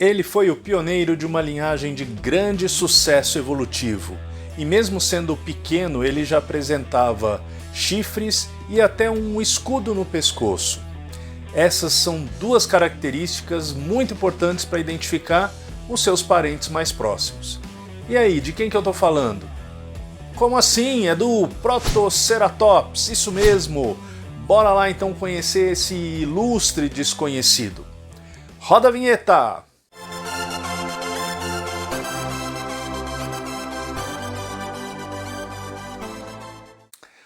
Ele foi o pioneiro de uma linhagem de grande sucesso evolutivo, e mesmo sendo pequeno ele já apresentava chifres e até um escudo no pescoço. Essas são duas características muito importantes para identificar os seus parentes mais próximos. E aí, de quem que eu estou falando? Como assim? É do Protoceratops, isso mesmo! Bora lá então conhecer esse ilustre desconhecido. Roda a vinheta!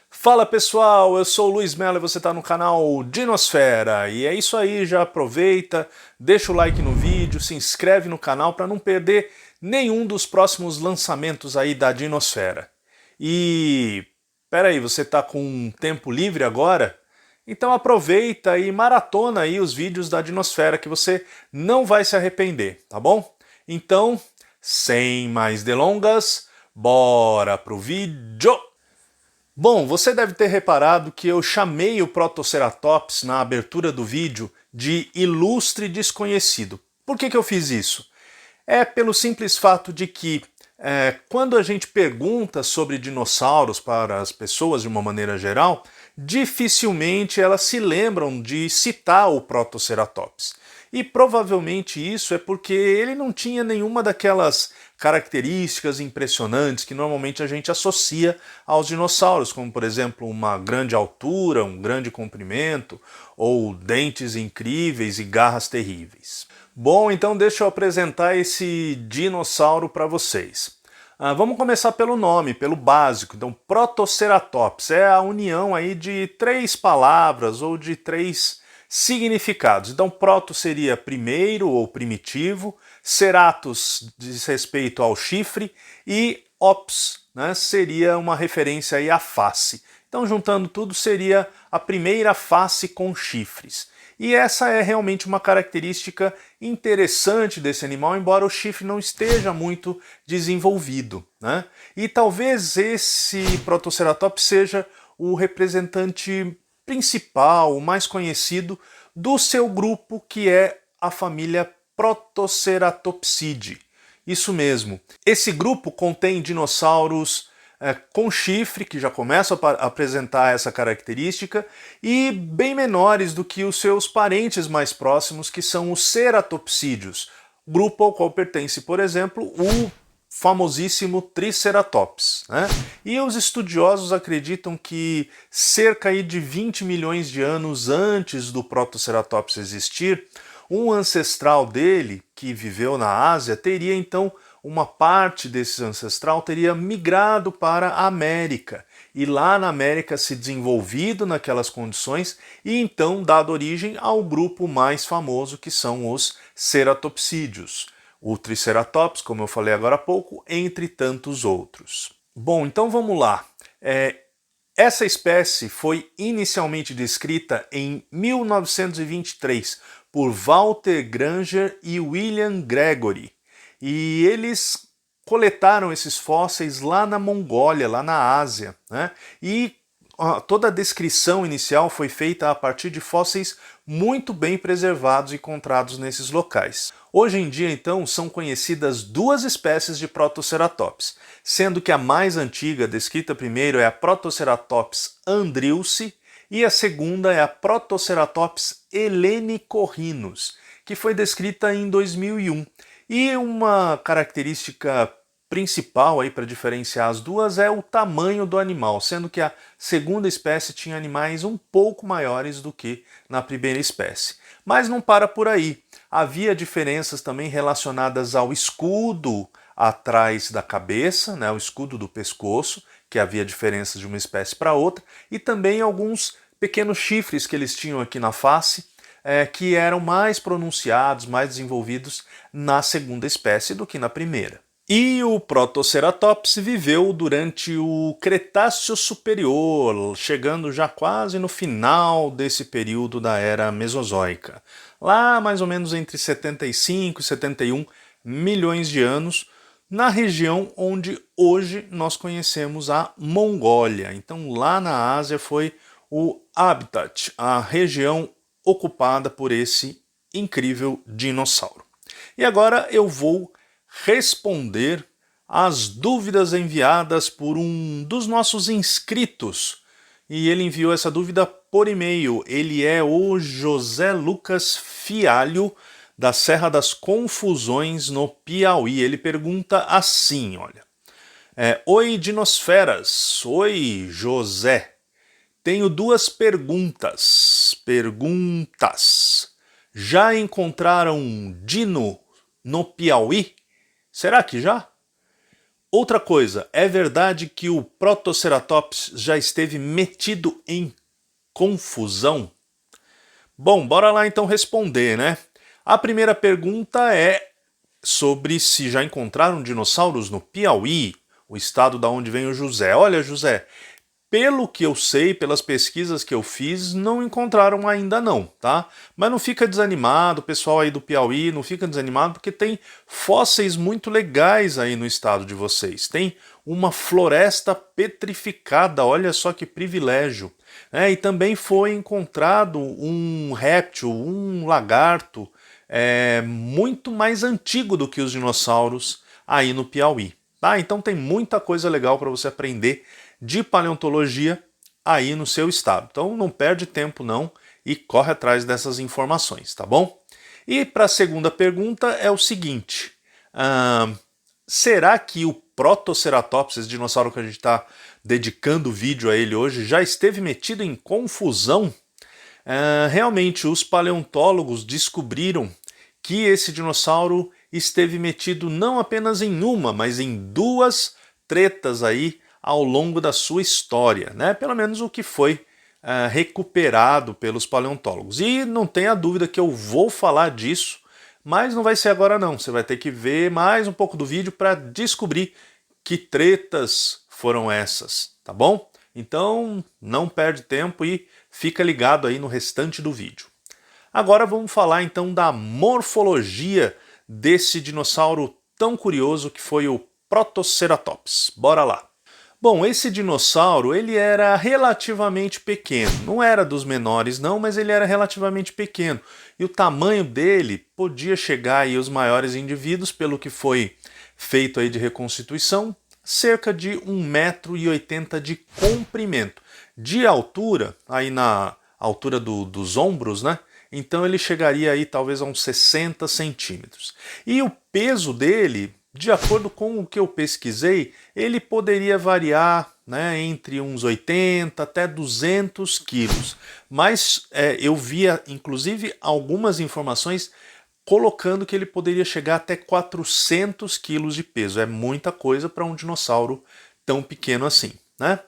Fala pessoal, eu sou o Luiz Mello e você está no canal Dinosfera. E é isso aí, já aproveita, deixa o like no vídeo, se inscreve no canal para não perder nenhum dos próximos lançamentos aí da Dinosfera. E peraí, você está com um tempo livre agora? Então aproveita e maratona aí os vídeos da Dinosfera que você não vai se arrepender, tá bom? Então, sem mais delongas, bora pro vídeo! Bom, você deve ter reparado que eu chamei o Protoceratops na abertura do vídeo de ilustre desconhecido. Por que eu fiz isso? É pelo simples fato de que quando a gente pergunta sobre dinossauros para as pessoas de uma maneira geral, dificilmente elas se lembram de citar o Protoceratops. E provavelmente isso é porque ele não tinha nenhuma daquelas características impressionantes que normalmente a gente associa aos dinossauros, como por exemplo uma grande altura, um grande comprimento, ou dentes incríveis e garras terríveis. Bom, então deixa eu apresentar esse dinossauro para vocês. Vamos começar pelo nome, pelo básico. Então, Protoceratops é a união aí de três palavras ou de três significados. Então, proto seria primeiro ou primitivo, ceratus diz respeito ao chifre e ops, né, seria uma referência aí à face. Então, juntando tudo, seria a primeira face com chifres. E essa é realmente uma característica interessante desse animal, embora o chifre não esteja muito desenvolvido, né? E talvez esse Protoceratops seja o representante principal, o mais conhecido do seu grupo, que é a família Protoceratopsidae. Isso mesmo. Esse grupo contém dinossauros com chifre, que já começam a apresentar essa característica, e bem menores do que os seus parentes mais próximos, que são os ceratopsídeos, grupo ao qual pertence, por exemplo, o famosíssimo Triceratops, né? E os estudiosos acreditam que cerca aí de 20 milhões de anos antes do Protoceratops existir, um ancestral dele, que viveu na Ásia, teria então uma parte desse ancestral teria migrado para a América e lá na América se desenvolvido naquelas condições e então dado origem ao grupo mais famoso que são os ceratopsídeos. O Triceratops, como eu falei agora há pouco, entre tantos outros. Bom, então vamos lá. Essa espécie foi inicialmente descrita em 1923 por Walter Granger e William Gregory. E eles coletaram esses fósseis lá na Mongólia, lá na Ásia, né? E toda a descrição inicial foi feita a partir de fósseis muito bem preservados e encontrados nesses locais. Hoje em dia, então, são conhecidas duas espécies de Protoceratops, sendo que a mais antiga, descrita primeiro, é a Protoceratops andriusi e a segunda é a Protoceratops helenicorrinus, que foi descrita em 2001. E uma característica principal aí para diferenciar as duas é o tamanho do animal, sendo que a segunda espécie tinha animais um pouco maiores do que na primeira espécie. Mas não para por aí. Havia diferenças também relacionadas ao escudo atrás da cabeça, né, o escudo do pescoço, que havia diferenças de uma espécie para outra, e também alguns pequenos chifres que eles tinham aqui na face, que eram mais pronunciados, mais desenvolvidos na segunda espécie do que na primeira. E o Protoceratops viveu durante o Cretáceo Superior, chegando já quase no final desse período da Era Mesozoica. Lá mais ou menos entre 75 e 71 milhões de anos, na região onde hoje nós conhecemos a Mongólia. Então lá na Ásia foi o habitat, a região ocupada por esse incrível dinossauro. E agora eu vou responder as dúvidas enviadas por um dos nossos inscritos. E ele enviou essa dúvida por e-mail. Ele é o José Lucas Fialho, da Serra das Confusões, no Piauí. Ele pergunta assim, olha. Oi, dinosferas. Oi, José. Tenho duas perguntas. Já encontraram um dino no Piauí? Será que já? Outra coisa, é verdade que o Protoceratops já esteve metido em confusão? Bom, bora lá então responder, né? A primeira pergunta é sobre se já encontraram dinossauros no Piauí, o estado da onde vem o José. Olha, José, pelo que eu sei, pelas pesquisas que eu fiz, não encontraram ainda não, tá? Mas não fica desanimado, o pessoal aí do Piauí, não fica desanimado, porque tem fósseis muito legais aí no estado de vocês. Tem uma floresta petrificada, olha só que privilégio. E também foi encontrado um réptil, um lagarto, muito mais antigo do que os dinossauros aí no Piauí. Tá? Então tem muita coisa legal para você aprender de paleontologia aí no seu estado. Então não perde tempo não e corre atrás dessas informações, tá bom? E para a segunda pergunta é o seguinte, será que o Protoceratops, esse dinossauro que a gente está dedicando o vídeo a ele hoje, já esteve metido em confusão? Realmente os paleontólogos descobriram que esse dinossauro esteve metido não apenas em uma, mas em duas tretas aí ao longo da sua história, né? Pelo menos o que foi recuperado pelos paleontólogos. E não tenha dúvida que eu vou falar disso, mas não vai ser agora não. Você vai ter que ver mais um pouco do vídeo para descobrir que tretas foram essas, tá bom? Então não perde tempo e fica ligado aí no restante do vídeo. Agora vamos falar então da morfologia desse dinossauro tão curioso que foi o Protoceratops. Bora lá! Bom, esse dinossauro ele era relativamente pequeno, não era dos menores não, mas ele era relativamente pequeno. E o tamanho dele podia chegar aí aos maiores indivíduos, pelo que foi feito aí de reconstituição, cerca de 1,80 m de comprimento. De altura, aí na altura dos ombros, né? Então ele chegaria aí talvez a uns 60 centímetros. E o peso dele, de acordo com o que eu pesquisei, ele poderia variar, né, entre uns 80 até 200 quilos. Mas eu via, inclusive, algumas informações colocando que ele poderia chegar até 400 quilos de peso. É muita coisa para um dinossauro tão pequeno assim, né?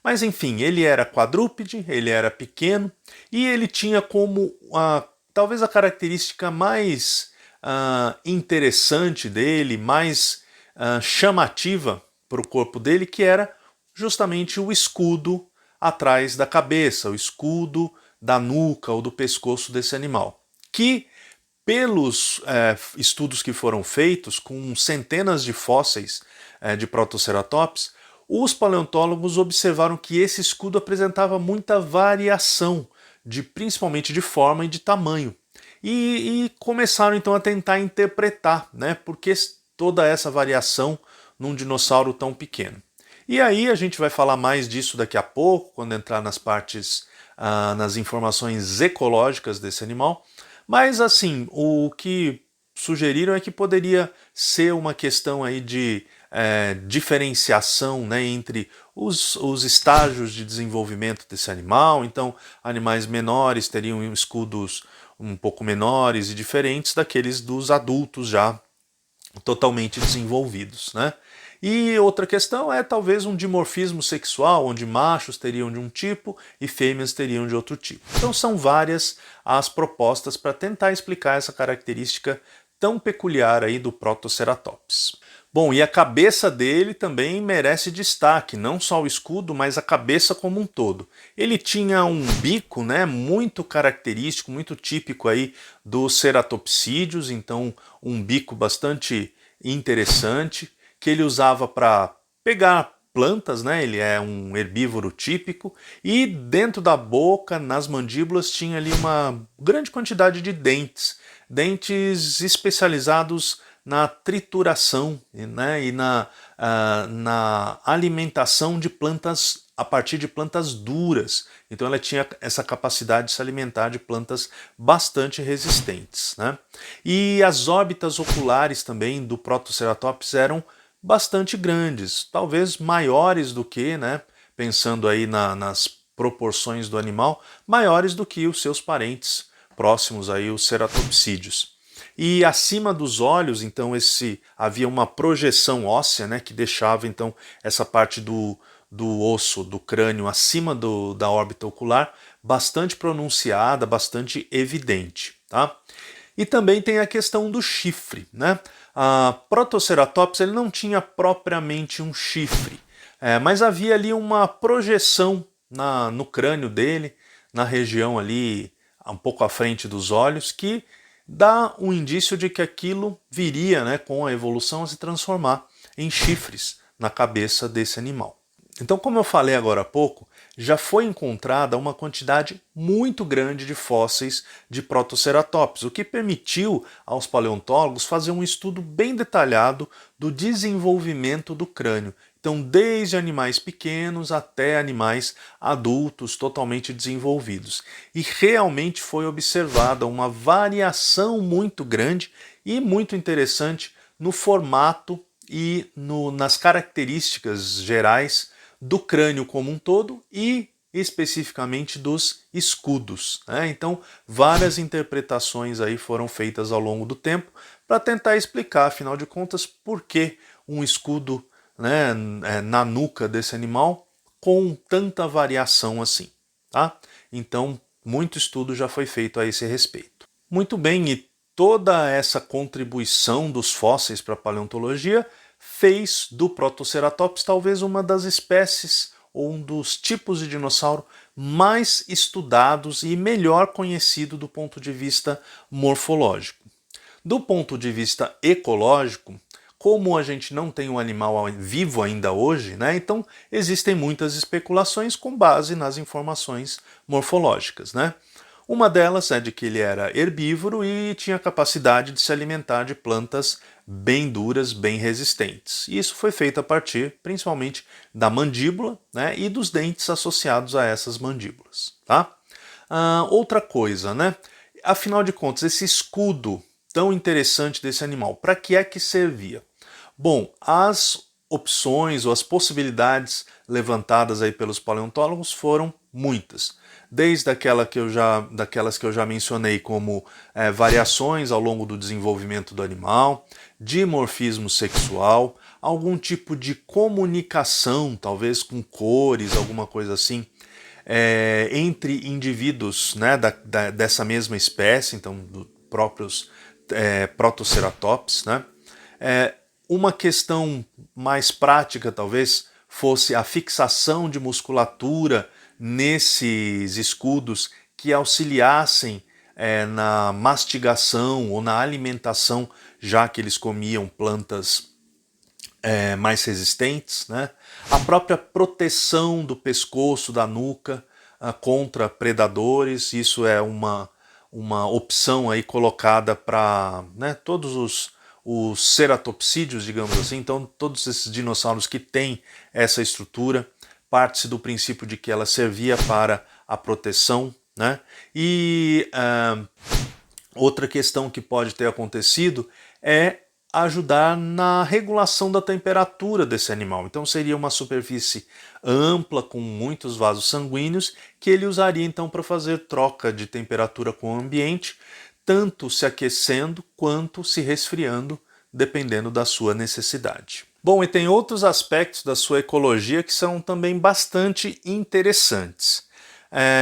Mas enfim, ele era quadrúpede, ele era pequeno e ele tinha como talvez a característica mais interessante dele, mais chamativa para o corpo dele, que era justamente o escudo atrás da cabeça, o escudo da nuca ou do pescoço desse animal, que pelos estudos que foram feitos com centenas de fósseis de Protoceratops, os paleontólogos observaram que esse escudo apresentava muita variação, principalmente de forma e de tamanho. E começaram então a tentar interpretar, né, por que toda essa variação num dinossauro tão pequeno. E aí a gente vai falar mais disso daqui a pouco, quando entrar nas partes, nas informações ecológicas desse animal. Mas assim, o que sugeriram é que poderia ser uma questão aí de diferenciação, né, entre os estágios de desenvolvimento desse animal. Então, animais menores teriam escudos um pouco menores e diferentes daqueles dos adultos já totalmente desenvolvidos, né? E outra questão é talvez um dimorfismo sexual, onde machos teriam de um tipo e fêmeas teriam de outro tipo. Então são várias as propostas para tentar explicar essa característica tão peculiar aí do Protoceratops. Bom, e a cabeça dele também merece destaque, não só o escudo, mas a cabeça como um todo. Ele tinha um bico, né, muito característico, muito típico aí dos ceratopsídeos, então um bico bastante interessante, que ele usava para pegar plantas, né? Ele é um herbívoro típico, e dentro da boca, nas mandíbulas, tinha ali uma grande quantidade de dentes, dentes especializados na trituração, né, e na alimentação de plantas a partir de plantas duras. Então ela tinha essa capacidade de se alimentar de plantas bastante resistentes, né? E as órbitas oculares também do Protoceratops eram bastante grandes, talvez maiores do que, né, pensando aí nas proporções do animal, maiores do que os seus parentes próximos aí, os ceratopsídeos. E acima dos olhos, então, havia uma projeção óssea, né, que deixava então essa parte do osso, do crânio, acima da órbita ocular, bastante pronunciada, bastante evidente. Tá? E também tem a questão do chifre. Né? A Protoceratops ele não tinha propriamente um chifre, mas havia ali uma projeção no crânio dele, na região ali um pouco à frente dos olhos, que dá um indício de que aquilo viria, né, com a evolução, a se transformar em chifres na cabeça desse animal. Então, como eu falei agora há pouco, já foi encontrada uma quantidade muito grande de fósseis de Protoceratops, o que permitiu aos paleontólogos fazer um estudo bem detalhado do desenvolvimento do crânio. Então, desde animais pequenos até animais adultos totalmente desenvolvidos. E realmente foi observada uma variação muito grande e muito interessante no formato e nas características gerais do crânio como um todo e especificamente dos escudos. Né? Então, várias interpretações aí foram feitas ao longo do tempo para tentar explicar, afinal de contas, por que um escudo, né, na nuca desse animal com tanta variação assim. Tá? Então, muito estudo já foi feito a esse respeito. Muito bem, e toda essa contribuição dos fósseis para a paleontologia fez do Protoceratops talvez uma das espécies ou um dos tipos de dinossauro mais estudados e melhor conhecido do ponto de vista morfológico. Do ponto de vista ecológico, como a gente não tem um animal vivo ainda hoje, né, então existem muitas especulações com base nas informações morfológicas. Né? Uma delas é de que ele era herbívoro e tinha capacidade de se alimentar de plantas bem duras, bem resistentes. E isso foi feito a partir, principalmente, da mandíbula, né, e dos dentes associados a essas mandíbulas. Tá? Outra coisa, né? Afinal de contas, esse escudo tão interessante desse animal, para que é que servia? Bom, as opções ou as possibilidades levantadas aí pelos paleontólogos foram muitas. Desde daquelas que eu já mencionei como variações ao longo do desenvolvimento do animal, dimorfismo sexual, algum tipo de comunicação, talvez com cores, alguma coisa assim, entre indivíduos, né, dessa mesma espécie, então dos próprios Protoceratops, né? Uma questão mais prática, talvez, fosse a fixação de musculatura nesses escudos que auxiliassem na mastigação ou na alimentação, já que eles comiam plantas mais resistentes. Né? A própria proteção do pescoço, da nuca, contra predadores, isso é uma opção aí colocada para, né, todos os ceratopsídeos, digamos assim. Então todos esses dinossauros que têm essa estrutura, parte-se do princípio de que ela servia para a proteção. Né? E outra questão que pode ter acontecido é ajudar na regulação da temperatura desse animal. Então seria uma superfície ampla com muitos vasos sanguíneos que ele usaria então para fazer troca de temperatura com o ambiente, tanto se aquecendo quanto se resfriando, dependendo da sua necessidade. Bom, e tem outros aspectos da sua ecologia que são também bastante interessantes.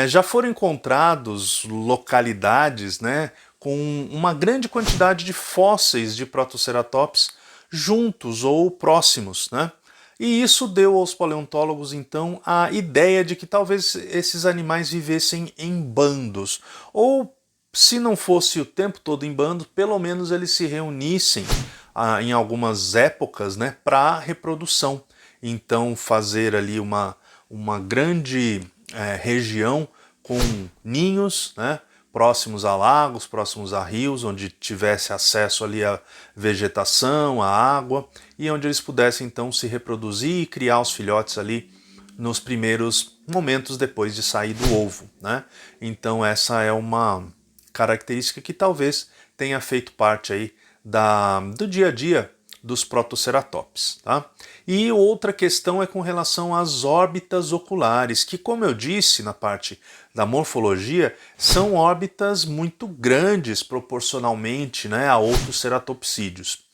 Já foram encontrados localidades, né, com uma grande quantidade de fósseis de Protoceratops juntos ou próximos. Né? E isso deu aos paleontólogos, então, a ideia de que talvez esses animais vivessem em bandos, ou, se não fosse o tempo todo em bando, pelo menos eles se reunissem em algumas épocas, né, para reprodução. Então fazer ali uma grande região com ninhos, né, próximos a lagos, próximos a rios, onde tivesse acesso ali à vegetação, à água, e onde eles pudessem então se reproduzir e criar os filhotes ali nos primeiros momentos depois de sair do ovo, né? Então essa é uma característica que talvez tenha feito parte aí do dia a dia dos protoceratops, tá? E outra questão é com relação às órbitas oculares, que, como eu disse na parte da morfologia, são órbitas muito grandes proporcionalmente, né, a outros ceratopsídeos.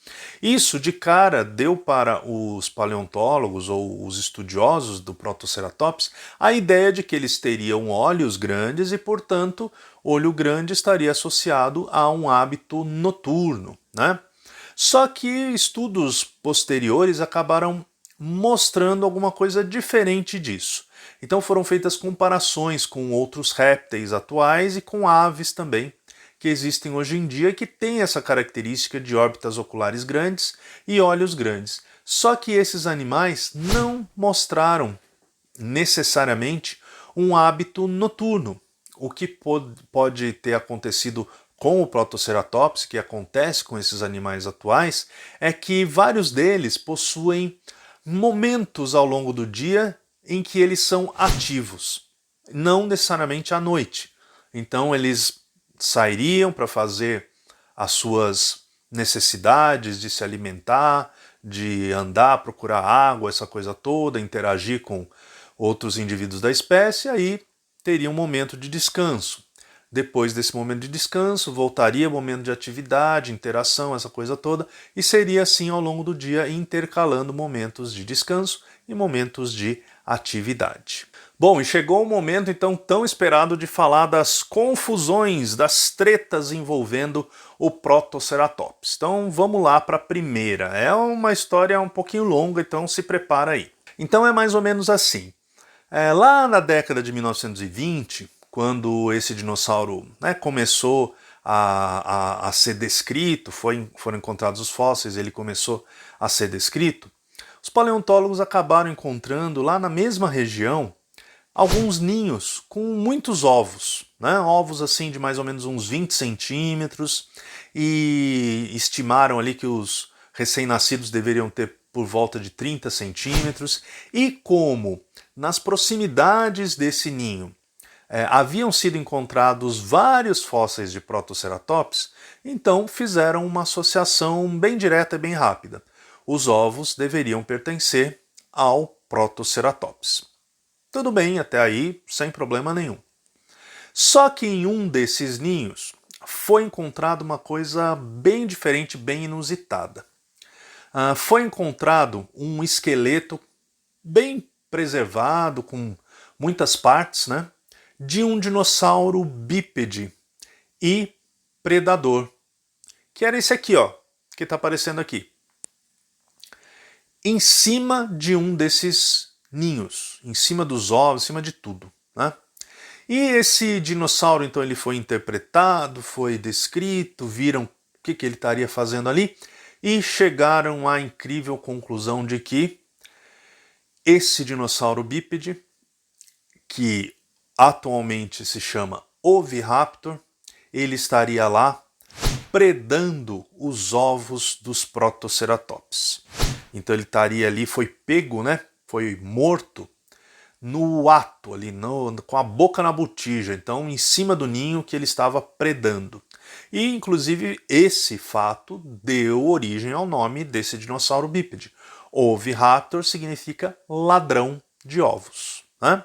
Isso de cara deu para os paleontólogos ou os estudiosos do Protoceratops a ideia de que eles teriam olhos grandes e, portanto, olho grande estaria associado a um hábito noturno, né? Só que estudos posteriores acabaram mostrando alguma coisa diferente disso. Então foram feitas comparações com outros répteis atuais e com aves também, que existem hoje em dia, que têm essa característica de órbitas oculares grandes e olhos grandes. Só que esses animais não mostraram necessariamente um hábito noturno. O que pode ter acontecido com o Protoceratops, que acontece com esses animais atuais, é que vários deles possuem momentos ao longo do dia em que eles são ativos, não necessariamente à noite. Então eles sairiam para fazer as suas necessidades de se alimentar, de andar, procurar água, essa coisa toda, interagir com outros indivíduos da espécie, aí teria um momento de descanso. Depois desse momento de descanso, voltaria o momento de atividade, interação, essa coisa toda, e seria assim ao longo do dia, intercalando momentos de descanso e momentos de atividade. Bom, e chegou o momento então tão esperado de falar das confusões, das tretas envolvendo o Protoceratops. Então vamos lá para a primeira. É uma história um pouquinho longa, então se prepara aí. Então é mais ou menos assim. Lá na década de 1920, quando esse dinossauro, né, começou a ser descrito, foram encontrados os fósseis, ele começou a ser descrito, os paleontólogos acabaram encontrando lá na mesma região alguns ninhos com muitos ovos, né? Ovos assim de mais ou menos uns 20 centímetros, e estimaram ali que os recém-nascidos deveriam ter por volta de 30 centímetros, e como nas proximidades desse ninho haviam sido encontrados vários fósseis de Protoceratops, então fizeram uma associação bem direta e bem rápida. Os ovos deveriam pertencer ao Protoceratops. Tudo bem, até aí, sem problema nenhum. Só que em um desses ninhos foi encontrado uma coisa bem diferente, bem inusitada. Foi encontrado um esqueleto bem preservado, com muitas partes, né, de um dinossauro bípede e predador, que era esse aqui, ó, que está aparecendo aqui. Em cima de um desses ninhos, em cima dos ovos, em cima de tudo, né? E esse dinossauro, então, ele foi interpretado, foi descrito, viram o que ele estaria fazendo ali e chegaram à incrível conclusão de que esse dinossauro bípede, que atualmente se chama Oviraptor, ele estaria lá predando os ovos dos Protoceratops. Então ele estaria ali, foi pego, né? Foi morto no ato ali, com a boca na botija, então em cima do ninho que ele estava predando. E inclusive esse fato deu origem ao nome desse dinossauro bípede. Oviraptor significa ladrão de ovos, né?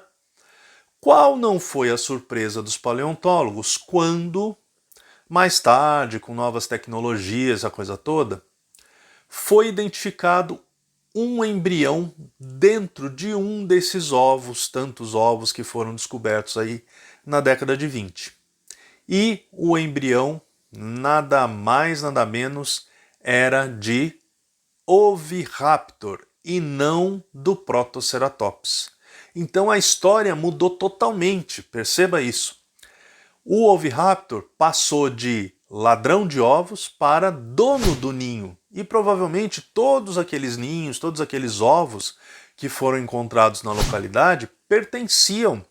Qual não foi a surpresa dos paleontólogos quando, mais tarde, com novas tecnologias, a coisa toda, foi identificado um embrião dentro de um desses ovos, tantos ovos que foram descobertos aí na década de 20. E o embrião, nada mais, nada menos, era de Oviraptor e não do Protoceratops. Então a história mudou totalmente, perceba isso. O Oviraptor passou de ladrão de ovos para dono do ninho. E provavelmente todos aqueles ninhos, todos aqueles ovos que foram encontrados na localidade pertenciam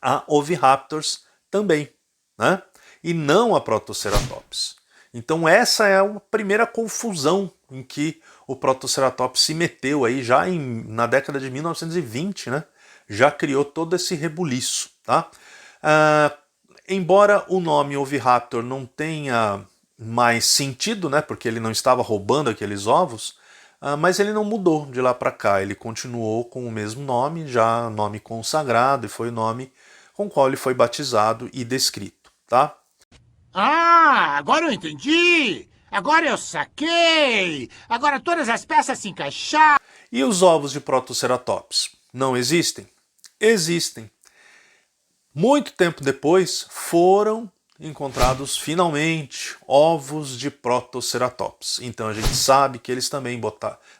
a Oviraptors também, né? e não a Protoceratops. Então essa é a primeira confusão em que o Protoceratops se meteu aí já na década de 1920, né? Já criou todo esse rebuliço, tá? Embora o nome Oviraptor não tenha mais sentido, né? Porque ele não estava roubando aqueles ovos, mas ele não mudou de lá para cá, ele continuou com o mesmo nome, já nome consagrado, e foi o nome com o qual ele foi batizado e descrito, tá? Ah, agora eu entendi! Agora eu saquei! Agora todas as peças se encaixaram! E os ovos de Protoceratops? Não existem? Existem. Muito tempo depois foram encontrados finalmente ovos de Protoceratops. Então a gente sabe que eles também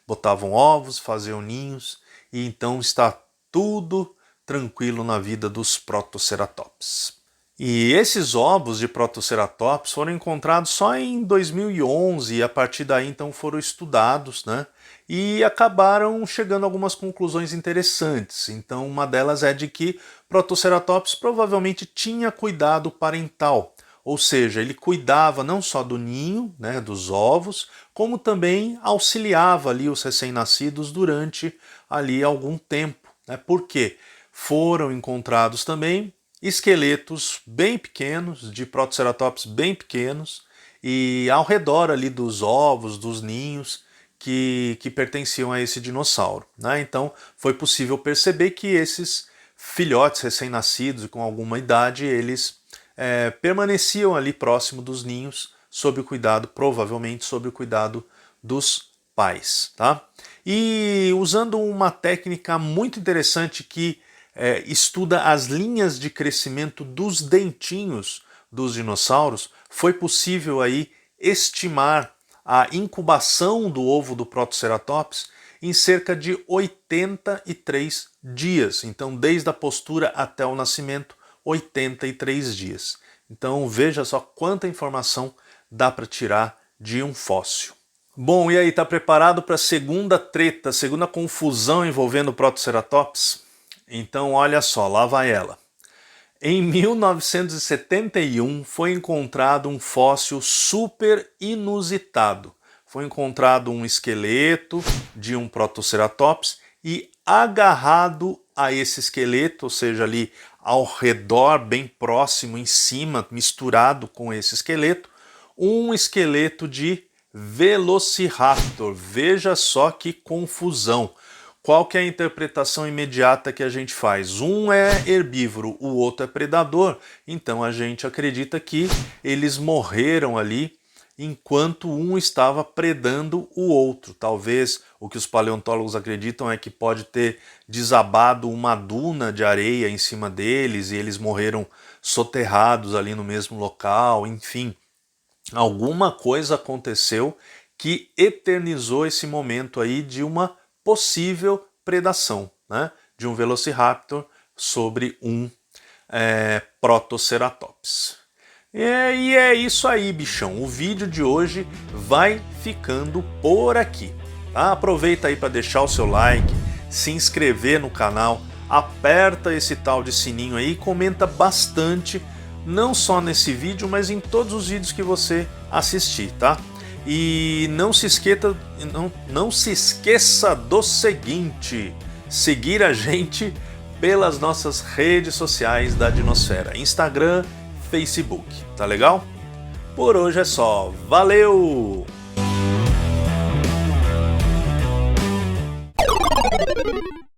botavam ovos, faziam ninhos, e então está tudo tranquilo na vida dos Protoceratops. E esses ovos de Protoceratops foram encontrados só em 2011 e a partir daí então foram estudados, né? E acabaram chegando a algumas conclusões interessantes. Então uma delas é de que Protoceratops provavelmente tinha cuidado parental, ou seja, ele cuidava não só do ninho, né, dos ovos, como também auxiliava ali os recém-nascidos durante ali algum tempo, né? Por quê? Foram encontrados também esqueletos bem pequenos, de Protoceratops bem pequenos, e ao redor ali dos ovos, dos ninhos, que pertenciam a esse dinossauro, né? Então foi possível perceber que esses filhotes recém-nascidos e com alguma idade, eles permaneciam ali próximo dos ninhos, sob o cuidado, provavelmente sob o cuidado dos pais, tá? E usando uma técnica muito interessante que estuda as linhas de crescimento dos dentinhos dos dinossauros, foi possível aí estimar a incubação do ovo do Protoceratops em cerca de 83 dias. Então, desde a postura até o nascimento, 83 dias. Então, veja só quanta informação dá para tirar de um fóssil. Bom, e aí, tá preparado para a segunda treta, a segunda confusão envolvendo o Protoceratops? Então, olha só, lá vai ela. Em 1971 foi encontrado um fóssil super inusitado. Foi encontrado um esqueleto de um Protoceratops e agarrado a esse esqueleto, ou seja, ali ao redor, bem próximo, em cima, misturado com esse esqueleto, um esqueleto de Velociraptor. Veja só que confusão. Qual que é a interpretação imediata que a gente faz? Um é herbívoro, o outro é predador, então a gente acredita que eles morreram ali enquanto um estava predando o outro. Talvez o que os paleontólogos acreditam é que pode ter desabado uma duna de areia em cima deles e eles morreram soterrados ali no mesmo local, enfim. Alguma coisa aconteceu que eternizou esse momento aí de uma possível predação, né, de um Velociraptor sobre um Protoceratops. E é isso aí, bichão. O vídeo de hoje vai ficando por aqui. Tá? Aproveita aí para deixar o seu like, se inscrever no canal, aperta esse tal de sininho aí e comenta bastante, não só nesse vídeo, mas em todos os vídeos que você assistir, tá? E não se esqueça do seguinte: seguir a gente pelas nossas redes sociais da Dinosfera, Instagram, Facebook, tá legal? Por hoje é só, valeu!